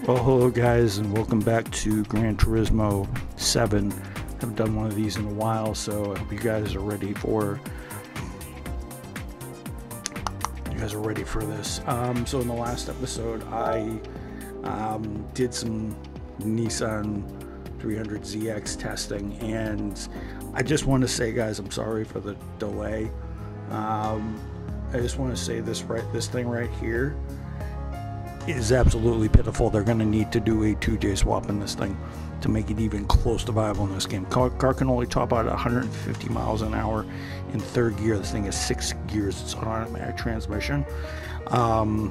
Well, hello guys, and welcome back to Gran Turismo 7. I haven't done one of these in a while, so I hope you guys are ready for this. So in the last episode, I did some Nissan 300ZX testing, and I just want to say, guys, I'm sorry for the delay. I just want to say this thing right here is absolutely pitiful. They're going to need to do a 2J swap in this thing to make it even close to viable in this game. Car can only top out at 150 miles an hour in third gear. This thing is 6 gears. It's an automatic transmission. And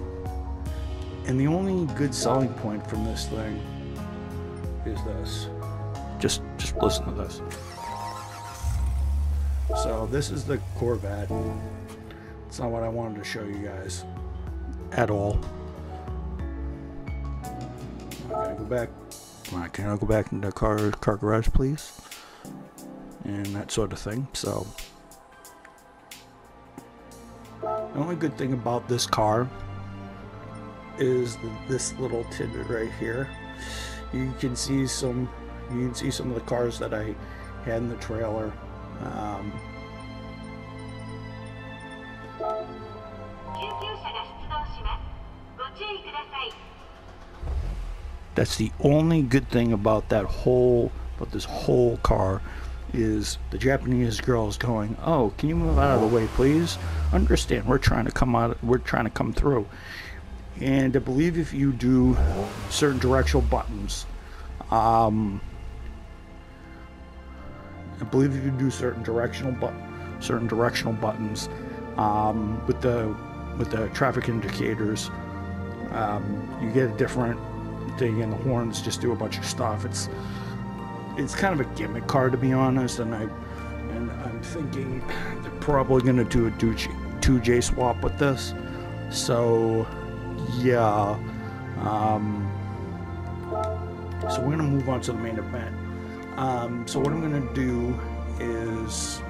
the only good selling point from this thing is this. Just listen to this. So this is the Corvette. It's not what I wanted to show you guys at all. I'm gonna go back. Can I go back into car garage, please? And that sort of thing. So the only good thing about this car is this little tidbit right here. You can see some of the cars that I had in the trailer. That's the only good thing about this whole car, is the Japanese girls going, "Oh, can you move out of the way, please? Understand, we're trying to come through." And I believe if you do certain directional buttons, certain directional buttons with the traffic indicators, you get a different thing, and the horns just do a bunch of stuff. It's kind of a gimmick car, to be honest, and I'm thinking they're probably going to do a 2J swap with this. So yeah, so we're going to move on to the main event. So what I'm going to do is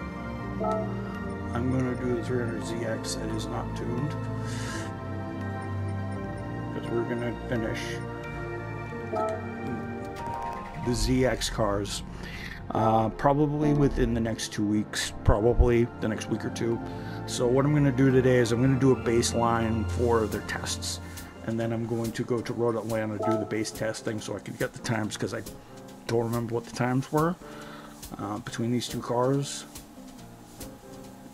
I'm going to do the 300ZX that is not tuned, because we're going to finish the ZX cars probably within the next 2 weeks, probably the next week or two. So what I'm going to do today is I'm going to do a baseline for their tests, and then I'm going to go to Road Atlanta to do the base testing so I can get the times, because I don't remember what the times were between these two cars,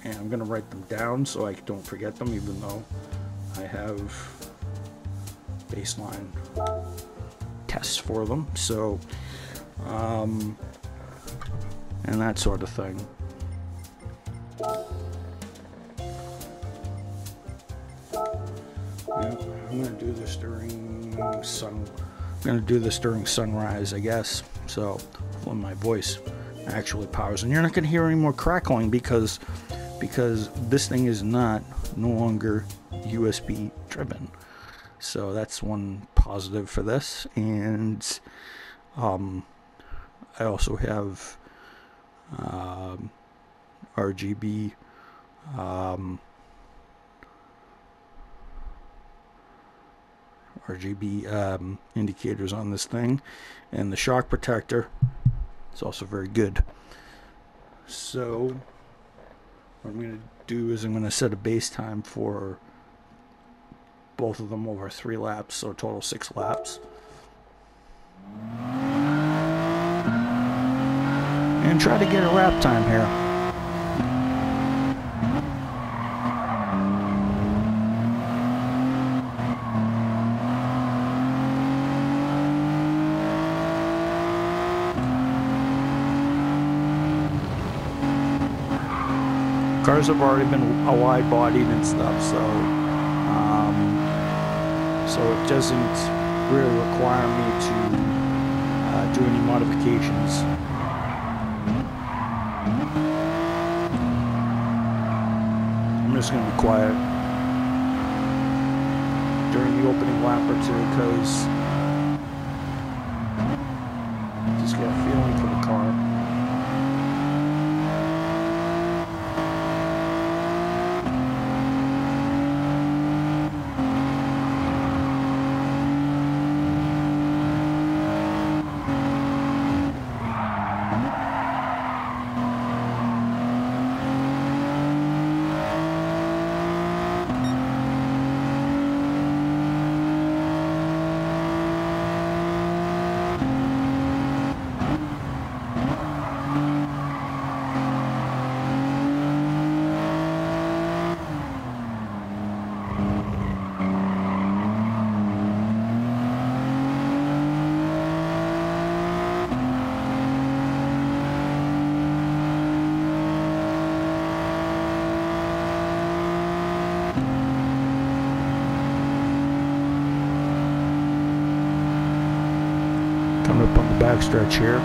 and I'm going to write them down so I don't forget them, even though I have baseline tests for them. So and that sort of thing. Yeah, I'm gonna do this during sunrise, I guess. So when my voice actually powers, and you're not gonna hear any more crackling because this thing is no longer USB driven. So that's one positive for this. And I also have RGB indicators on this thing, and the shock protector is also very good. So what I'm going to do is I'm going to set a base time for both of them over 3 laps, so a total 6 laps. And try to get a lap time here. Cars have already been wide-bodied and stuff, so it doesn't really require me to do any modifications. I'm just going to be quiet during the opening lap or two, because I just get a feeling for the car. coming up on the back stretch here.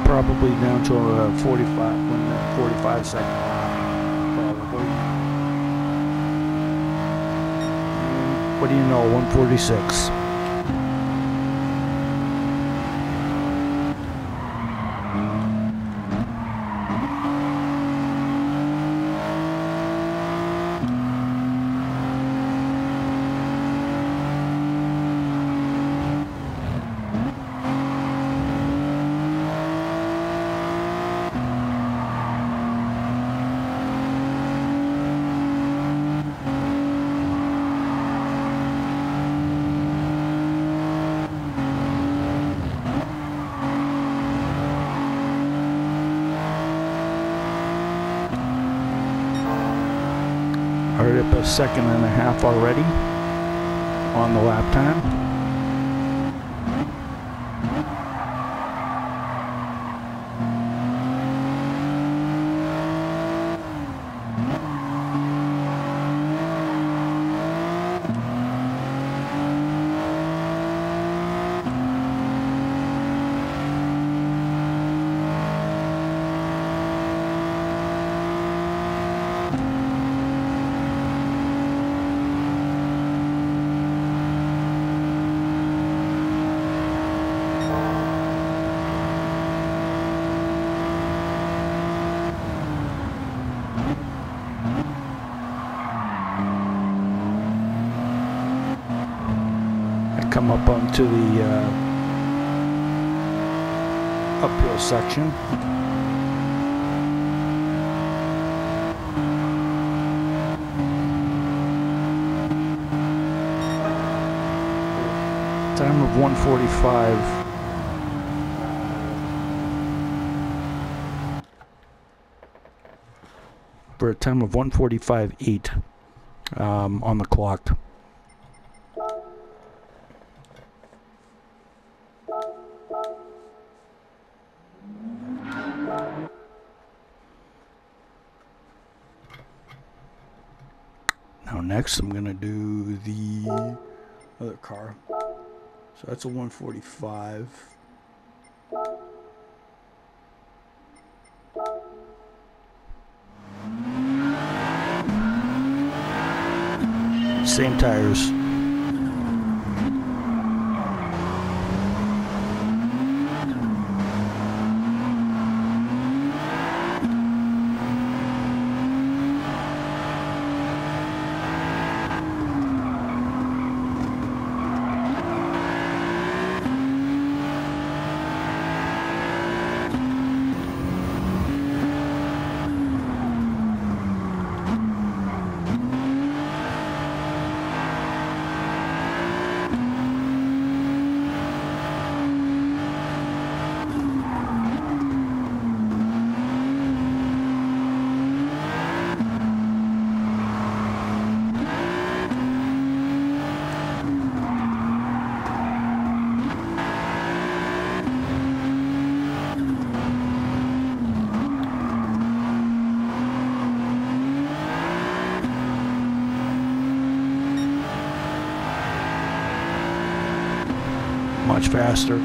Probably down to a 45-second lap, probably. What do you know, 146. Already up a second and a half already on the lap time. Come up onto the uphill section. Time of 1:45. For a time of 1:45.8 on the clock. Now next I'm going to do the other car. So that's a 1:45. Same tires. Much faster.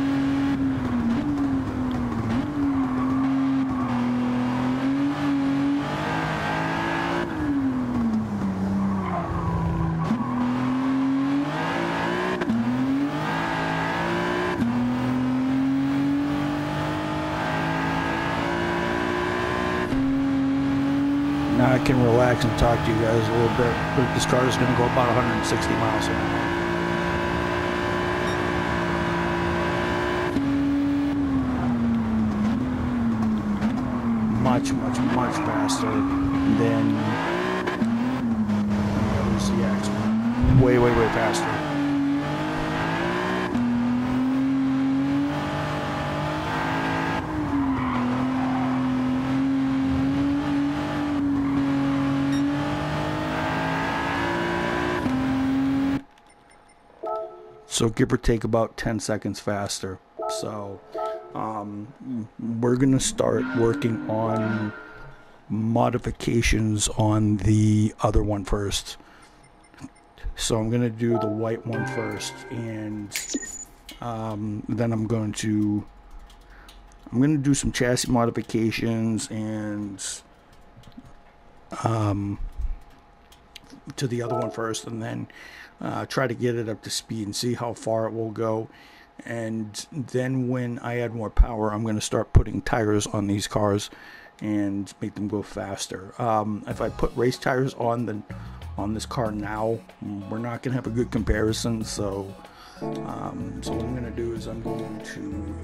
Now I can relax and talk to you guys a little bit, but this car is going to go about 160 miles an hour. Much faster than the other ZX. Way faster. So give or take about 10 seconds faster. So we're gonna start working on modifications on the other one first. So I'm gonna do the white one first, and then I'm gonna do some chassis modifications and to the other one first, and then try to get it up to speed and see how far it will go. And then when I add more power, I'm going to start putting tires on these cars and make them go faster. If I put race tires on this car now, we're not going to have a good comparison. So what I'm going to do is I'm going to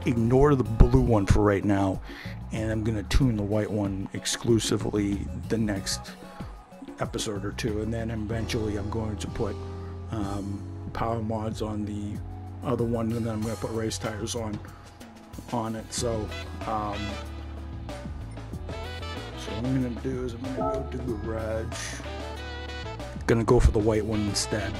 ignore the blue one for right now, and I'm going to tune the white one exclusively the next episode or two, and then eventually I'm going to put power mods on the other one, and then I'm going to put race tires on it. So what I'm going to do is I'm going to go to garage. Going to go for the white one instead.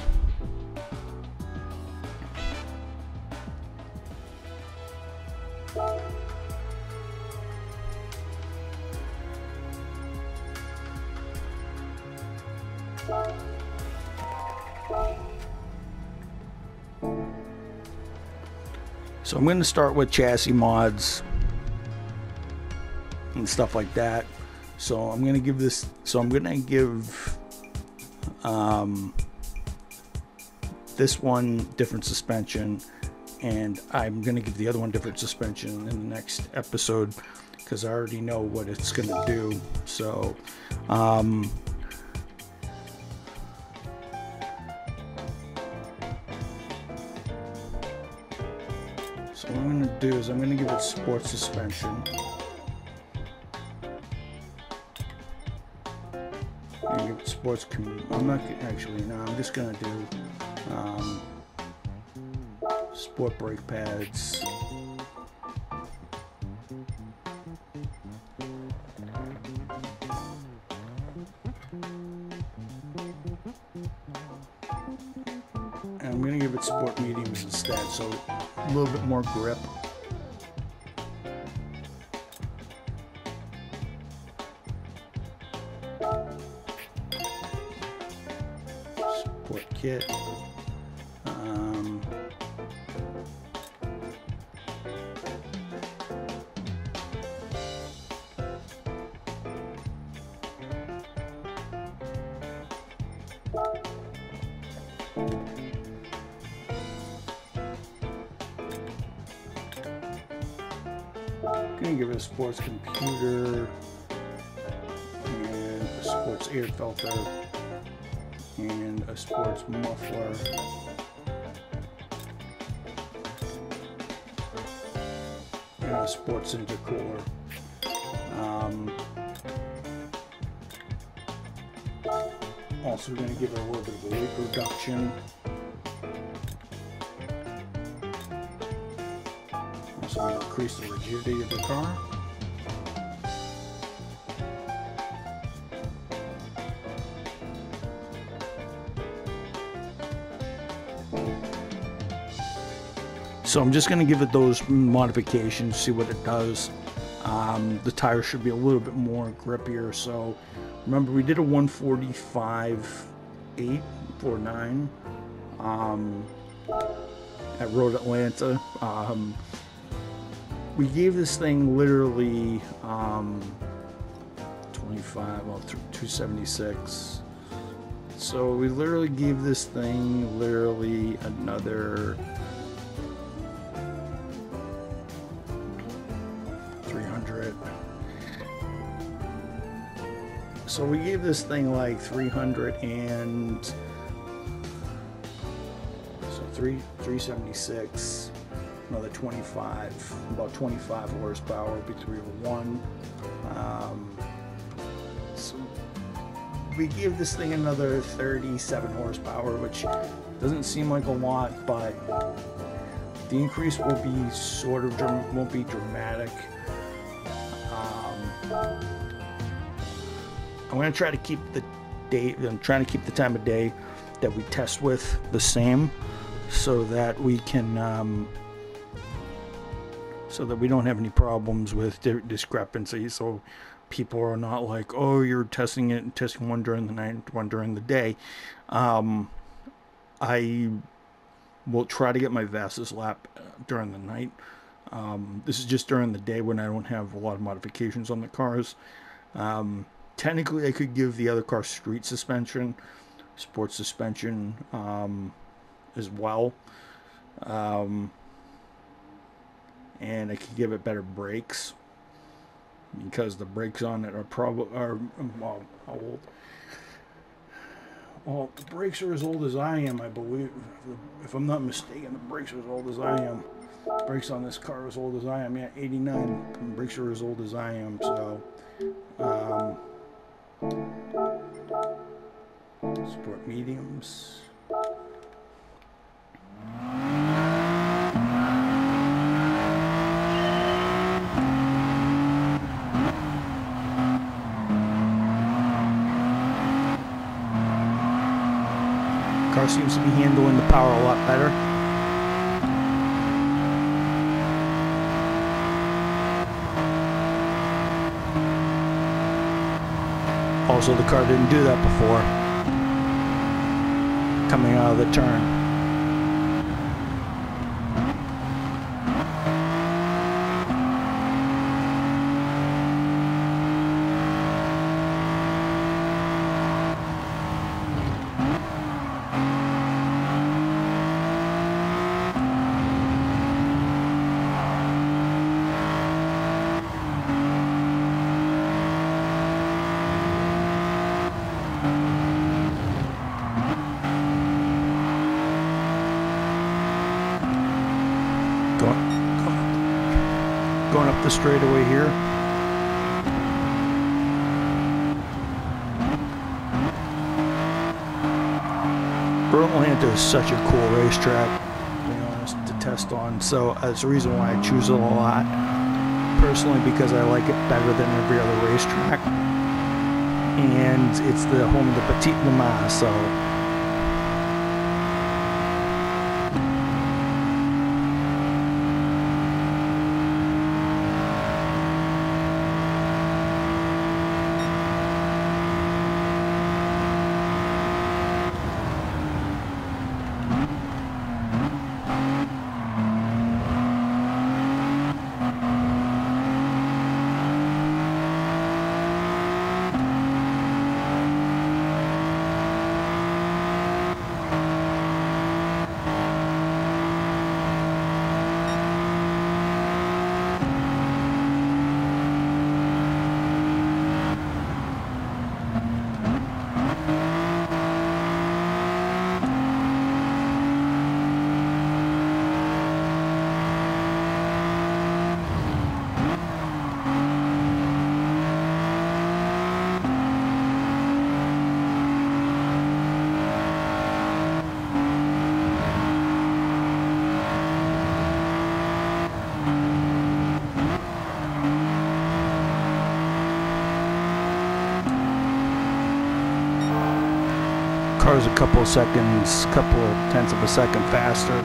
So I'm going to start with chassis mods and stuff like that. So I'm going to give this, this one different suspension, and I'm going to give the other one different suspension in the next episode because I already know what it's going to do. So so what I'm going to do is I'm going to give it sports suspension. I'm going to give it sports. I'm not actually. No, I'm just going to do sport brake pads. And I'm going to give it sport mediums instead, so a little bit more grip. Sport kit. Gonna give it a sports computer and a sports air filter and a sports muffler and a sports intercooler. Also going to give it a little bit of a weight reduction. Also going to increase the rigidity of the car. So I'm just going to give it those modifications, see what it does. The tire should be a little bit more grippier. So remember, we did a 145.849 at Road Atlanta. We gave this thing literally 276. So we literally gave this thing literally another 300. So we gave this thing like 300 and so 376, another 25, about 25 horsepower, be 301. So we give this thing another 37 horsepower, which doesn't seem like a lot, but the increase will be won't be dramatic. I'm going to try to keep the date. I'm trying to keep the time of day that we test with the same. so that we can so that we don't have any problems with discrepancies. So people are not like, oh, you're testing one during the night, one during the day. I will try to get my fastest lap during the night. This is just during the day when I don't have a lot of modifications on the cars. Technically, I could give the other car street suspension, sports suspension as well. And I could give it better brakes, because the brakes on it are well, how old? Well, the brakes are as old as I am, I believe. If I'm not mistaken, the brakes are as old as I am. The brakes on this car are as old as I am. Yeah, 89. The brakes are as old as I am. So, sport mediums. Car seems to be handling the power a lot better. Also, the car didn't do that before, coming out of the turn. Going up the straightaway here. Atlanta is such a cool racetrack, to be honest, to test on. So that's the reason why I choose it a lot. Personally, because I like it better than every other racetrack. And it's the home of the Petit Le Mans, so car's a couple of seconds, couple of tenths of a second faster.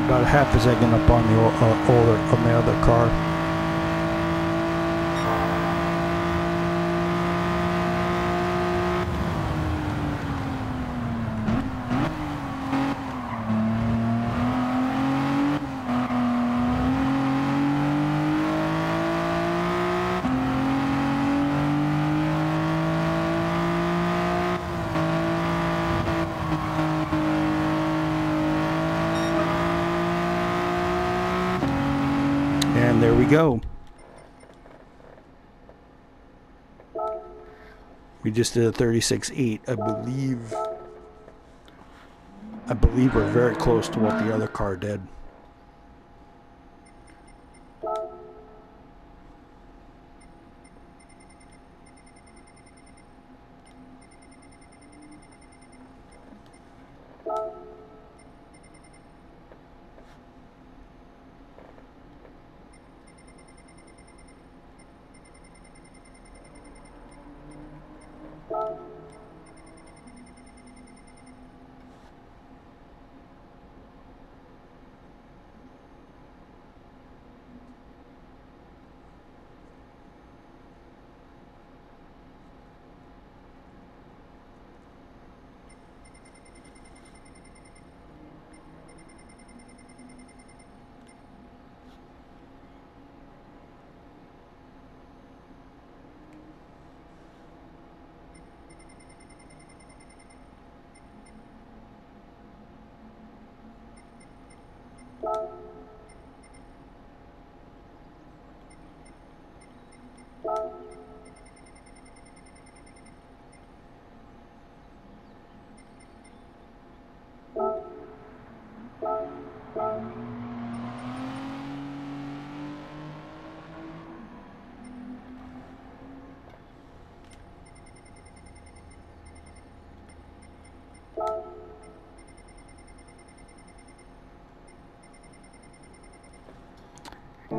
About half a second up on the other car. And there we go. We just did a 36.8. I believe we're very close to what the other car did.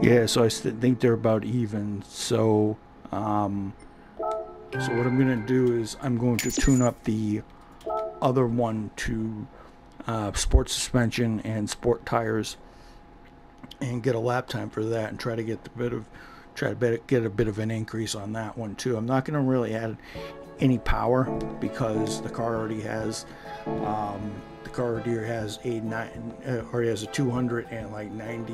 Yeah, so I think they're about even. So, so what I'm gonna do is I'm going to tune up the other one to sport suspension and sport tires, and get a lap time for that, and try to get get a bit of an increase on that one too. I'm not gonna really add any power because the car already has already has a 200 and like 90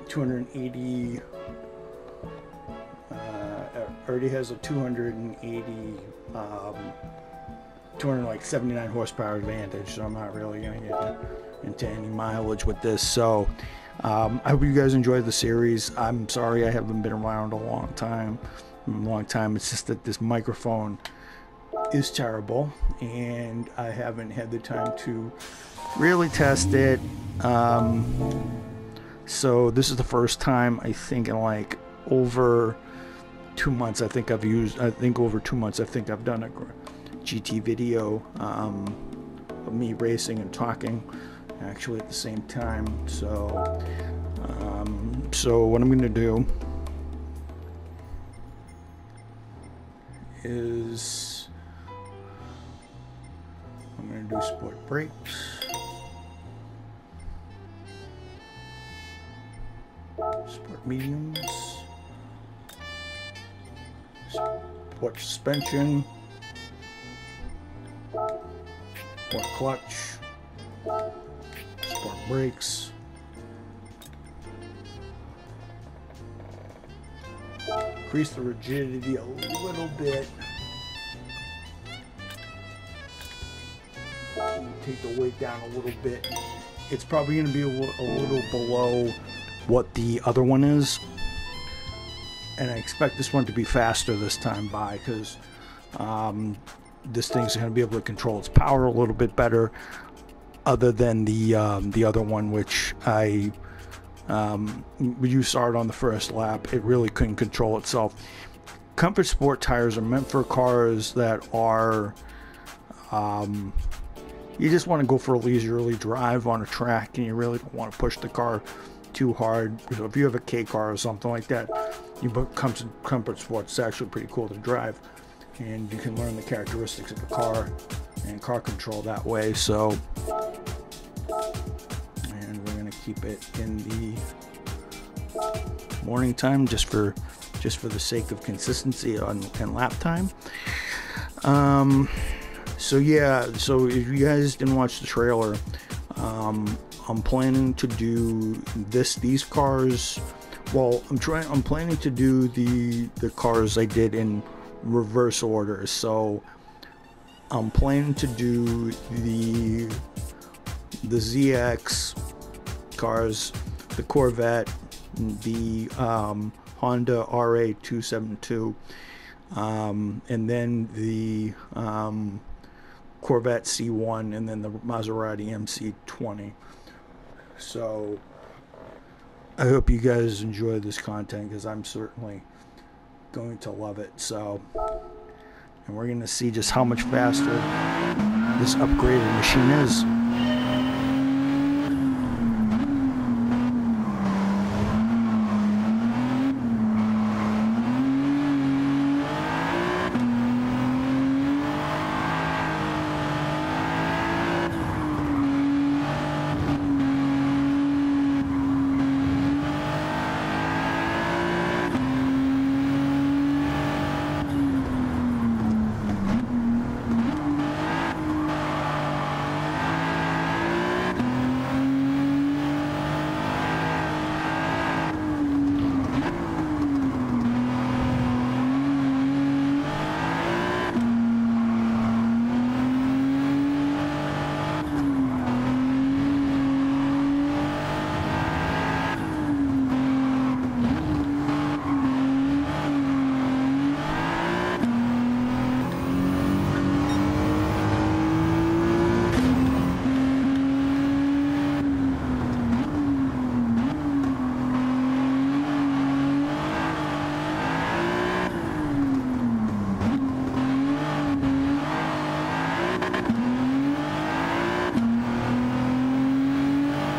280 already has a 280 279 horsepower advantage, so I'm not really gonna get into any mileage with this. So I hope you guys enjoyed the series. I'm sorry I haven't been around a long time. It's just that this microphone is terrible and I haven't had the time to really test it. So this is the first time, I think, in like over 2 months I think over 2 months I think I've done a GT video of me racing and talking actually at the same time. So so what I'm gonna do is I'm going to do sport brakes, sport mediums, sport suspension, sport clutch, sport brakes, increase the rigidity a little bit, take the weight down a little bit. It's probably going to be a little below what the other one is, and I expect this one to be faster this time by, because this thing's going to be able to control its power a little bit better, other than the other one, which you saw it on the first lap. It really couldn't control itself. Comfort Sport tires are meant for cars that are you just want to go for a leisurely drive on a track, and you really don't want to push the car too hard. So if you have a K car or something like that, you put Comfort Sport. It's actually pretty cool to drive, and you can learn the characteristics of the car and car control that way. So, and we're gonna keep it in the morning time just for the sake of consistency and lap time. So yeah, so if you guys didn't watch the trailer, I'm planning to do these cars. Well, I'm planning to do the cars I did in reverse order. So I'm planning to do the ZX cars, the Corvette, the Honda RA272, and then the Corvette C1, and then the Maserati MC20. So I hope you guys enjoy this content, because I'm certainly going to love it. So, and we're going to see just how much faster this upgraded machine is.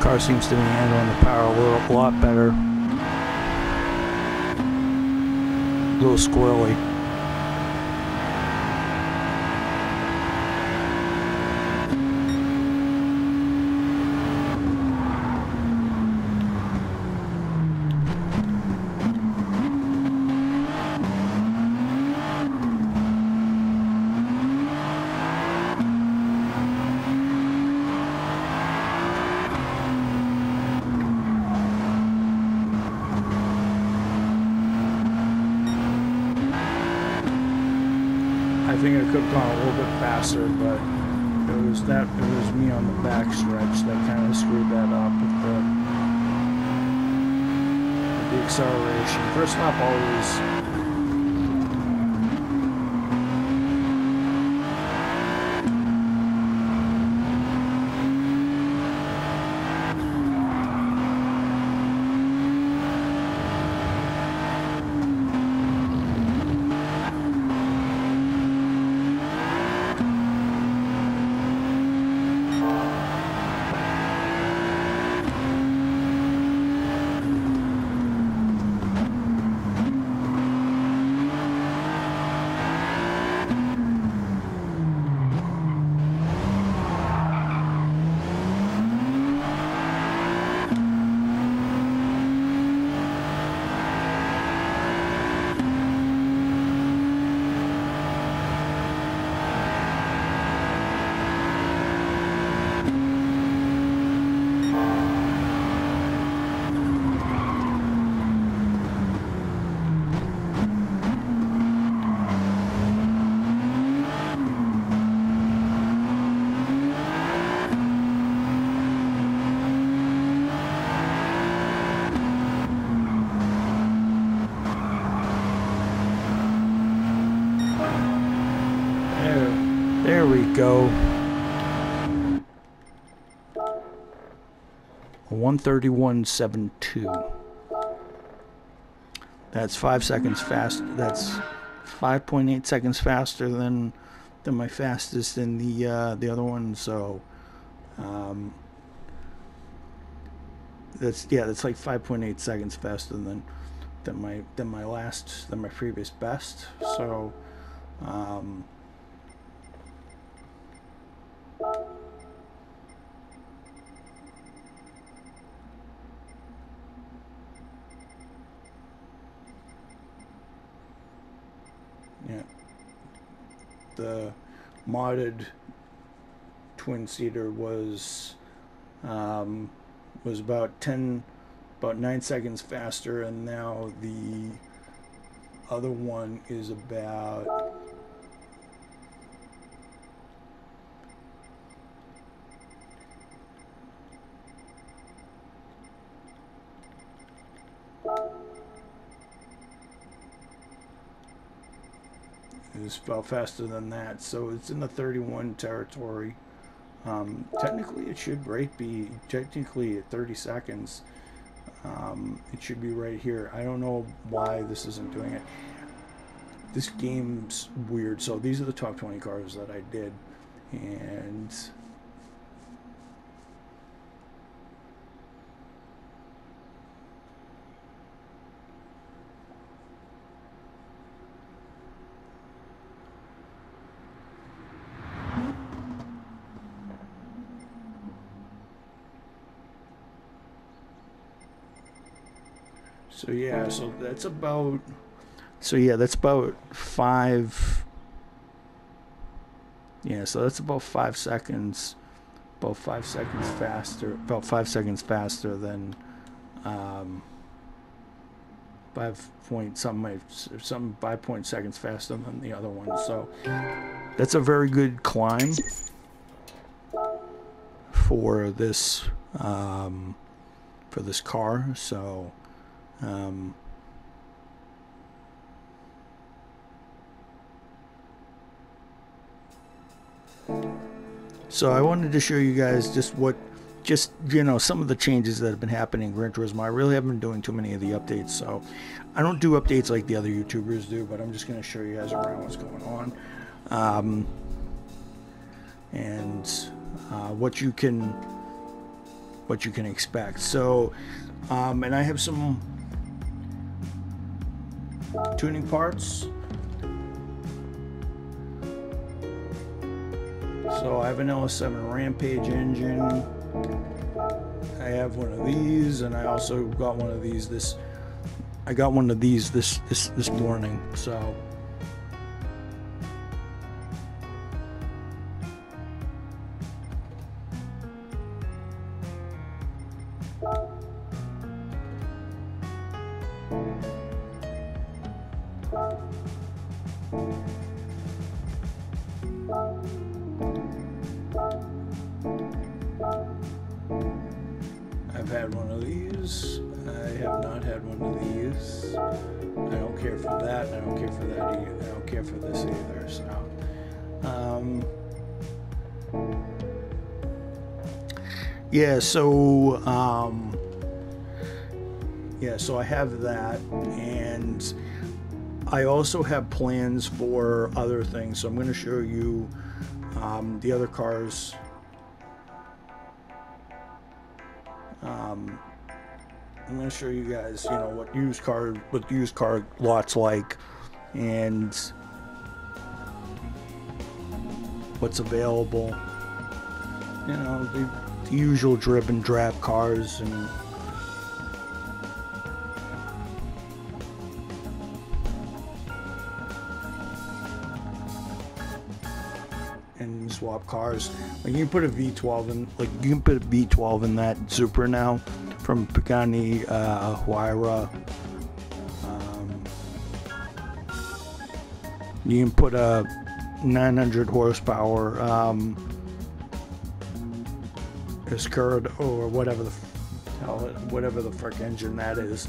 Car seems to be handling the power a lot better. little squirrely. I think I could have gone a little bit faster, but it was me on the back stretch that kind of screwed that up with the acceleration. First lap always. There we go. 1:31.72. That's 5 seconds fast. That's 5.8 seconds faster than my fastest in the other one. So that's like 5.8 seconds faster than my previous best. So yeah, the modded twin-seater was about 9 seconds faster, and now the other one is about faster than that, so it's in the 31 territory. Technically it should be at 30 seconds. It should be right here. I don't know why this isn't doing it. This game's weird. So these are the top 20 cars that I did, and so yeah, so that's about 5. Yeah, so that's about 5 seconds. About 5 seconds faster. About 5 seconds faster than 5 point seconds faster than the other one. So that's a very good climb for this car. So so I wanted to show you guys some of the changes that have been happening in Gran Turismo. I really haven't been doing too many of the updates, so I don't do updates like the other YouTubers do, but I'm just going to show you guys around what's going on, and what you can expect. So and I have some tuning parts. So I have an LS7 Rampage engine. I have one of these, and I also got one of these this morning. So I've had one of these. I have not had one of these. I don't care for that. I don't care for that either. I don't care for this either. So I have that, and I also have plans for other things. So I'm going to show you the other cars. I'm going to show you guys, what used car lots like, and what's available. The usual drib and drab cars, and swap cars. Like you can put a V12 in, that Supra now from Pagani Huayra. You can put a 900 horsepower Escurad or whatever the frick engine that is.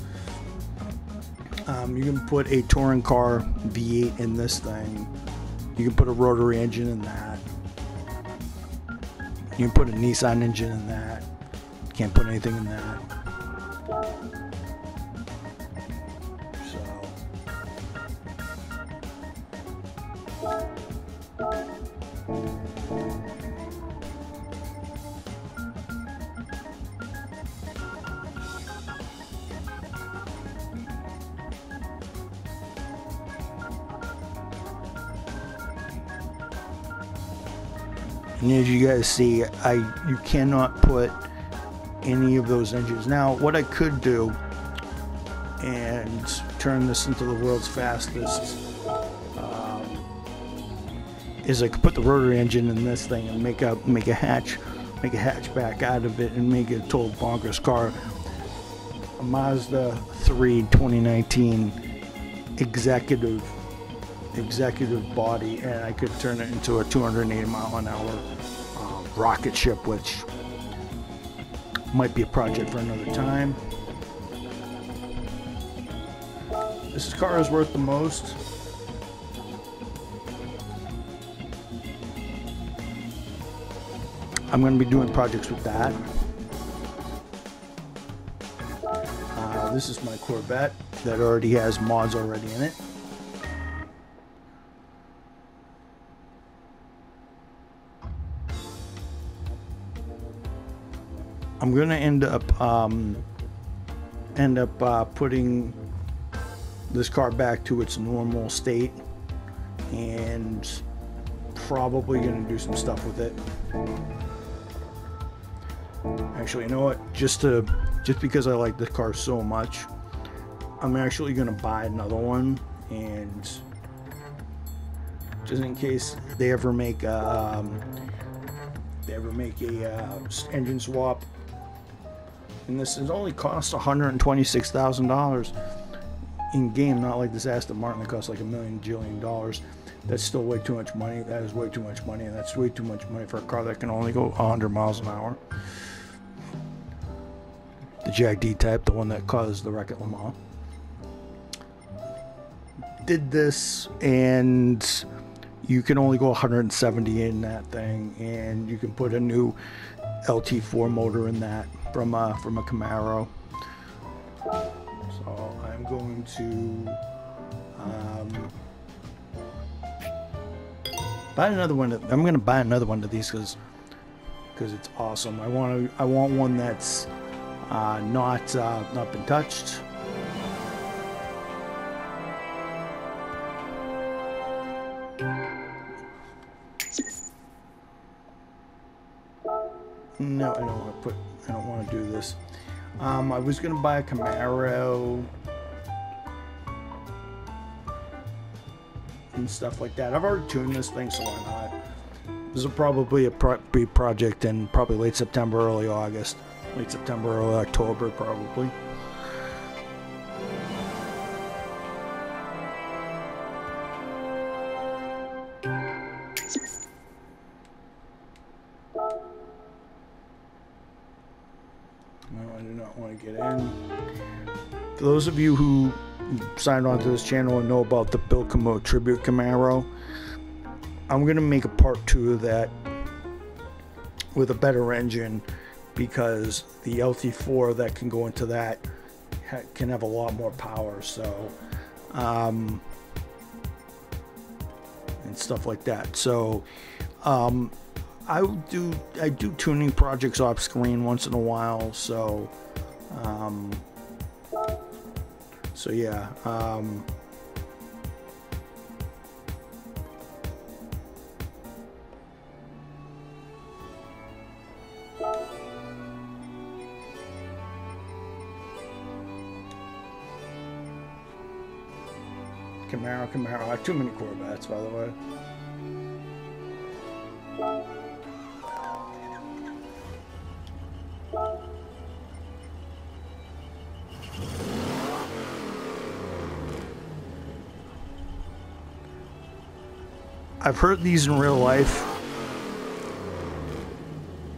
You can put a touring car V8 in this thing. You can put a rotary engine in that. You can put a Nissan engine in that. Can't put anything in that. And as you guys see, you cannot put any of those engines. Now, what I could do and turn this into the world's fastest is I could put the rotary engine in this thing and make a hatchback out of it and make it a total bonkers car. A Mazda 3 2019 executive body, and I could turn it into a 280 mile an hour rocket ship, which might be a project for another time. This car is worth the most. I'm going to be doing projects with that. This is my Corvette that already has mods already in it. I'm gonna end up putting this car back to its normal state, and probably gonna do some stuff with it. Actually, you know what? Just because I like this car so much, I'm actually gonna buy another one, and just in case they ever make a engine swap. And this is only cost $126,000 in game, not like this Aston Martin that costs like $1 million jillion. That's still way too much money. That is way too much money, and that's way too much money for a car that can only go 100 miles an hour. The Jag D type, the one that caused the wreck at Le Mans, did this, and you can only go 170 in that thing, and you can put a new LT4 motor in that from a Camaro. So I'm going to buy another one. I'm going to buy another one of these because it's awesome. I want one that's not been touched. No, I don't want to do this. I was gonna buy a Camaro and stuff like that. I've already tuned this thing, so why not? This will probably be a project in probably late September, early August. Late September, early October, probably. No, I do not want to get in. For those of you who signed on to this channel and know about the Bill Camo Tribute Camaro, I'm going to make a part 2 of that with a better engine, because the LT4 that can go into that can have a lot more power, so and stuff like that. So I do tuning projects off screen once in a while, so yeah. Camaro. I have too many Corvettes, by the way. I've heard these in real life,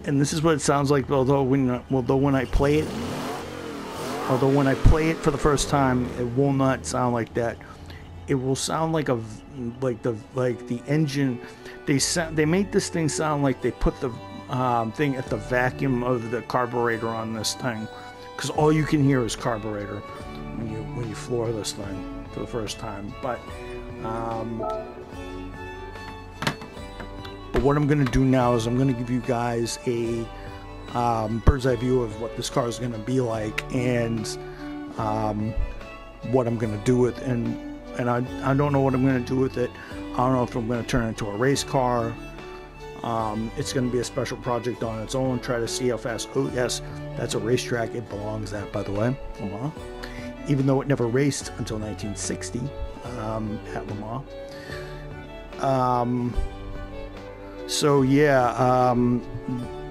and this is what it sounds like. Although when I play it for the first time, it will not sound like that. It will sound like the engine. They made this thing sound like they put the thing at the vacuum of the carburetor on this thing, because all you can hear is carburetor when you floor this thing for the first time. But what I'm going to do now is I'm going to give you guys a bird's eye view of what this car is going to be like, and what I'm going to do with it. And I don't know what I'm going to do with it. I don't know if I'm going to turn it into a race car. It's going to be a special project on its own. Try to see how fast. Oh yes, that's a racetrack. It belongs at, by the way, Le Mans. Even though it never raced until 1960 at Le Mans. So yeah,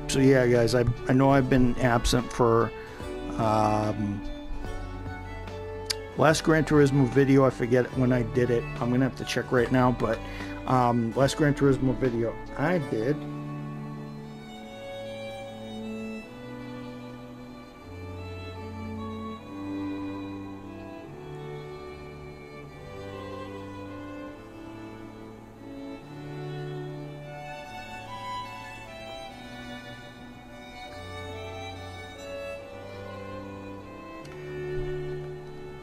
guys. I know I've been absent for. Last Gran Turismo video, I forget when I did it. I'm gonna have to check right now, but last Gran Turismo video I did.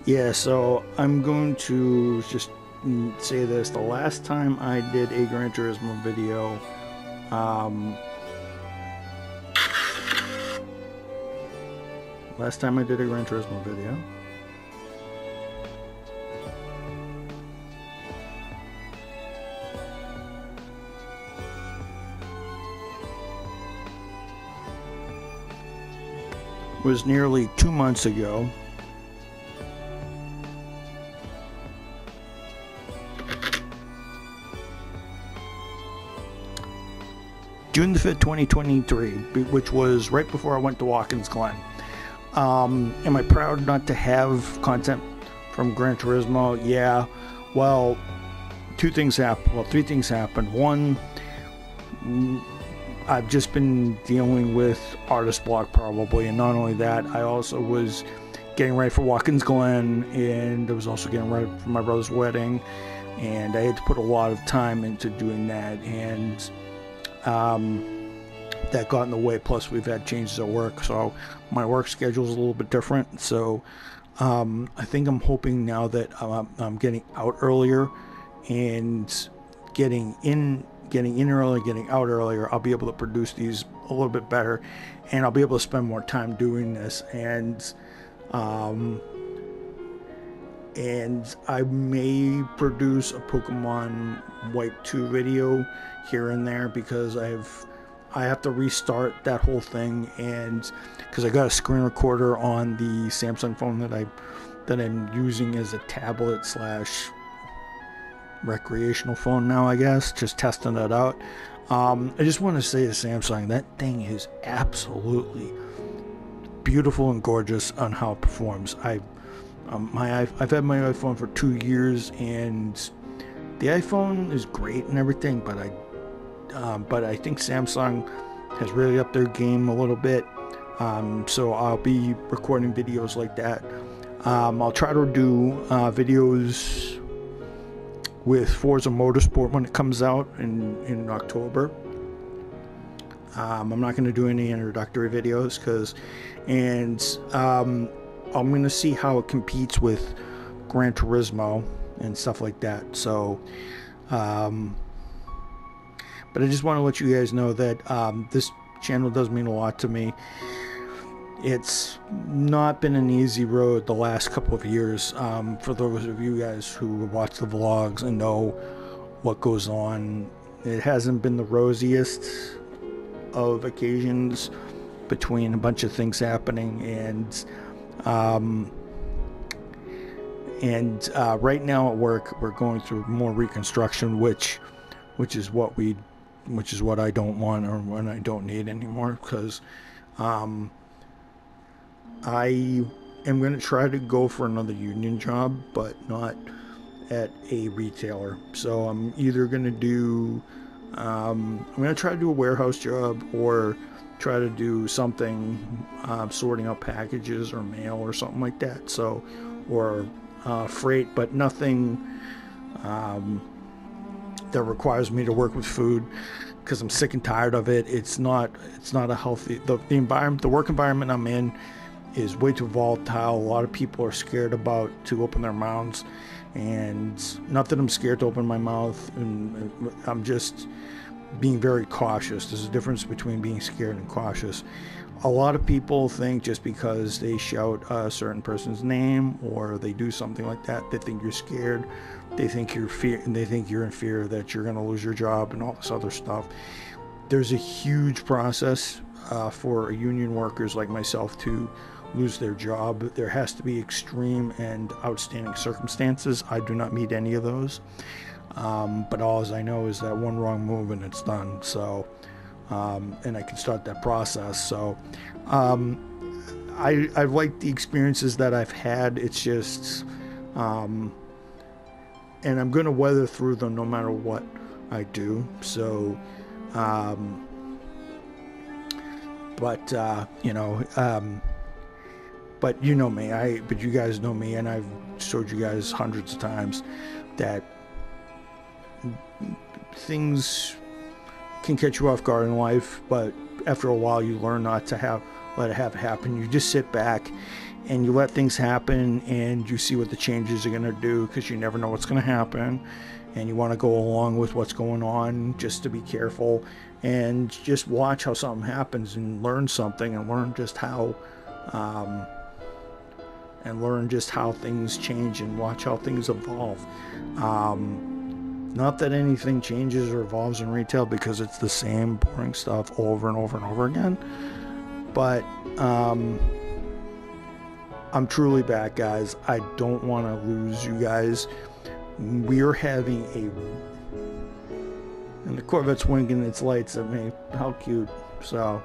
Yeah, so I'm going to just say this. The last time I did a Gran Turismo video, was nearly 2 months ago. June the 5th, 2023, which was right before I went to Watkins Glen. Am I proud not to have content from Gran Turismo? Yeah. Well, three things happened. One, I've just been dealing with artist block probably, and not only that, I also was getting ready for Watkins Glen, and I was also getting ready for my brother's wedding, and I had to put a lot of time into doing that, and that got in the way. Plus we've had changes at work, so my work schedule is a little bit different. So I think I'm hoping now that I'm getting out earlier and getting in early, getting out earlier, I'll be able to produce these a little bit better, and I'll be able to spend more time doing this. And I may produce a Pokemon White 2 video here and there, because I have to restart that whole thing, and because I got a screen recorder on the Samsung phone that I'm using as a tablet slash recreational phone now, I guess, just testing it out. I just want to say to Samsung, that thing is absolutely beautiful and gorgeous on how it performs. I've had my iPhone for 2 years, and the iPhone is great and everything, but I think Samsung has really upped their game a little bit. So I'll be recording videos like that. I'll try to do videos with Forza Motorsport when it comes out in October. I'm not going to do any introductory videos I'm going to see how it competes with Gran Turismo and stuff like that. So, but I just want to let you guys know that this channel does mean a lot to me. It's not been an easy road the last couple of years. For those of you guys who watch the vlogs and know what goes on, it hasn't been the rosiest of occasions between a bunch of things happening, and right now at work we're going through more reconstruction, which is what I don't want or what I don't need anymore, because I am going to try to go for another union job, but not at a retailer. So I'm either going to do I'm going to try to do a warehouse job, or try to do something sorting out packages or mail or something like that. So, or freight, but nothing that requires me to work with food, because I'm sick and tired of it. It's not a healthy, the environment, the work environment I'm in is way too volatile. A lot of people are scared to open their mouths, and not that I'm scared to open my mouth, and I'm just being very cautious. There's a difference between being scared and cautious. A lot of people think just because they shout a certain person's name or they do something like that, they think you're scared. They think you're in fear that you're going to lose your job and all this other stuff. There's a huge process for union workers like myself to lose their job. There has to be extreme and outstanding circumstances. I do not meet any of those. But all I know is that one wrong move and it's done. So, and I can start that process. So, I've liked the experiences that I've had. It's just, and I'm going to weather through them no matter what I do. So, but you know me, but you guys know me, and I've showed you guys hundreds of times that things can catch you off guard in life, but after a while you learn not to let it happen. You just sit back and you let things happen, and you see what the changes are going to do, because you never know what's going to happen, and you want to go along with what's going on just to be careful, and just watch how something happens and learn something, and learn just how things change, and watch how things evolve. Not that anything changes or evolves in retail, because it's the same boring stuff over and over and over again. But I'm truly back, guys. I don't want to lose you guys. We're having and the Corvette's winking its lights at me. How cute. So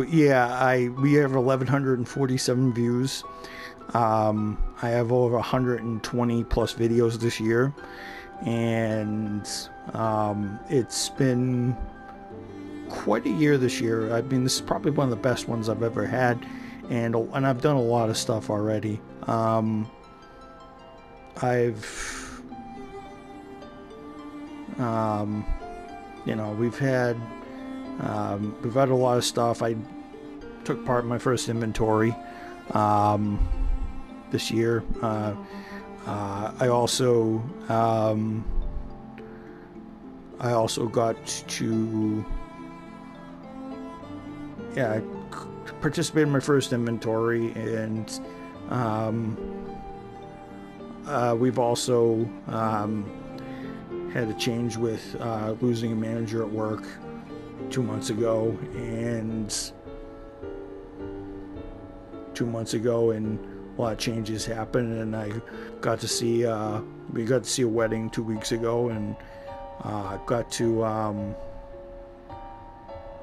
yeah, we have 1,147 views. I have over 120 plus videos this year, and it's been quite a year this year. I mean, this is probably one of the best ones I've ever had, and I've done a lot of stuff already. We've had a lot of stuff. I took part in my first inventory this year. I also got to participate in my first inventory, and we've also had a change with losing a manager at work 2 months ago, and a lot of changes happened, and I got to see we got to see a wedding 2 weeks ago, and got to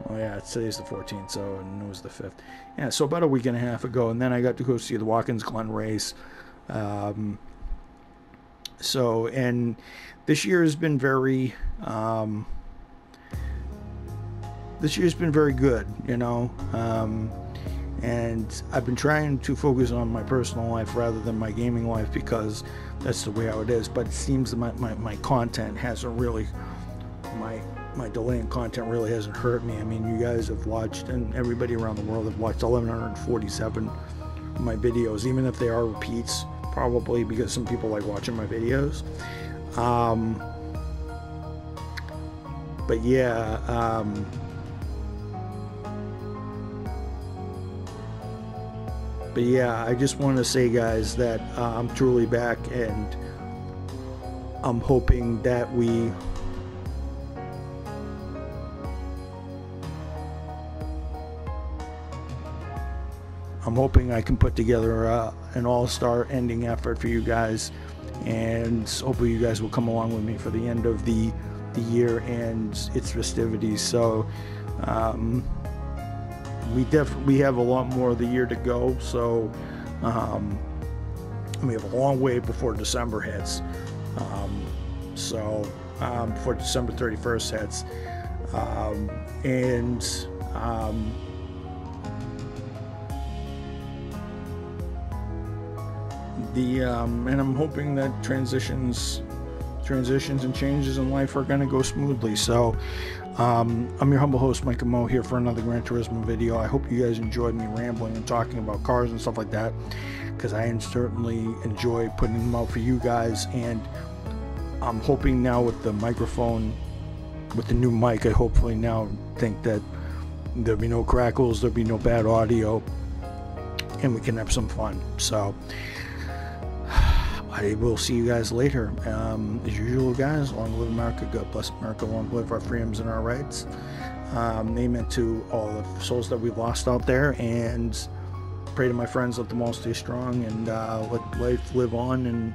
oh yeah, today's the 14th, so and it was the 5th. Yeah, so about a week and a half ago, and then I got to go see the Watkins Glen race. So, and this year has been very good, you know. And I've been trying to focus on my personal life rather than my gaming life, because that's the way how it is. But it seems that my content hasn't really, my delay in content really hasn't hurt me. I mean, you guys have watched, and everybody around the world have watched 1,147 of my videos, even if they are repeats, probably because some people like watching my videos. But yeah, I just want to say, guys, that I'm truly back, and I'm hoping that I can put together an all-star ending effort for you guys, and hopefully you guys will come along with me for the end of the year and its festivities. So we have a lot more of the year to go, so we have a long way before December hits, before December 31st hits, and I'm hoping that transitions and changes in life are going to go smoothly. So I'm your humble host, Mike Mo, here for another Gran Turismo video. I hope you guys enjoyed me rambling and talking about cars and stuff like that, because I certainly enjoy putting them out for you guys. And I'm hoping now with the microphone, with the new mic, I hopefully now think that there'll be no crackles, there'll be no bad audio, and we can have some fun. So I will see you guys later. As usual, guys, long live America, God bless America, long live our freedoms and our rights. Amen to all the souls that we lost out there, and pray to my friends, let them all stay strong, and let life live on, and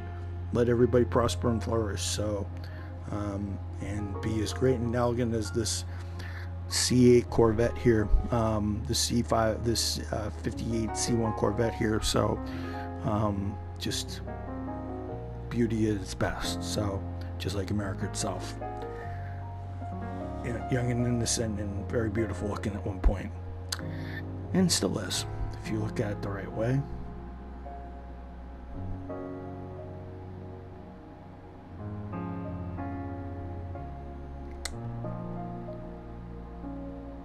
let everybody prosper and flourish. So, and be as great and elegant as this C8 Corvette here, this 58 C1 Corvette here. So, just beauty at its best. So, just like America itself, young and innocent and very beautiful looking at one point, and still is, if you look at it the right way.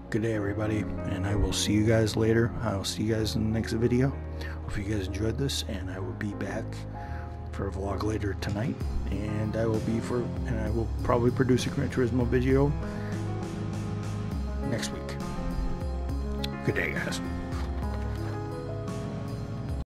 Good day, everybody, and I will see you guys later. I'll see you guys in the next video. Hope you guys enjoyed this, and I will be back for a vlog later tonight, and I will probably produce a Gran Turismo video next week. Good day, guys.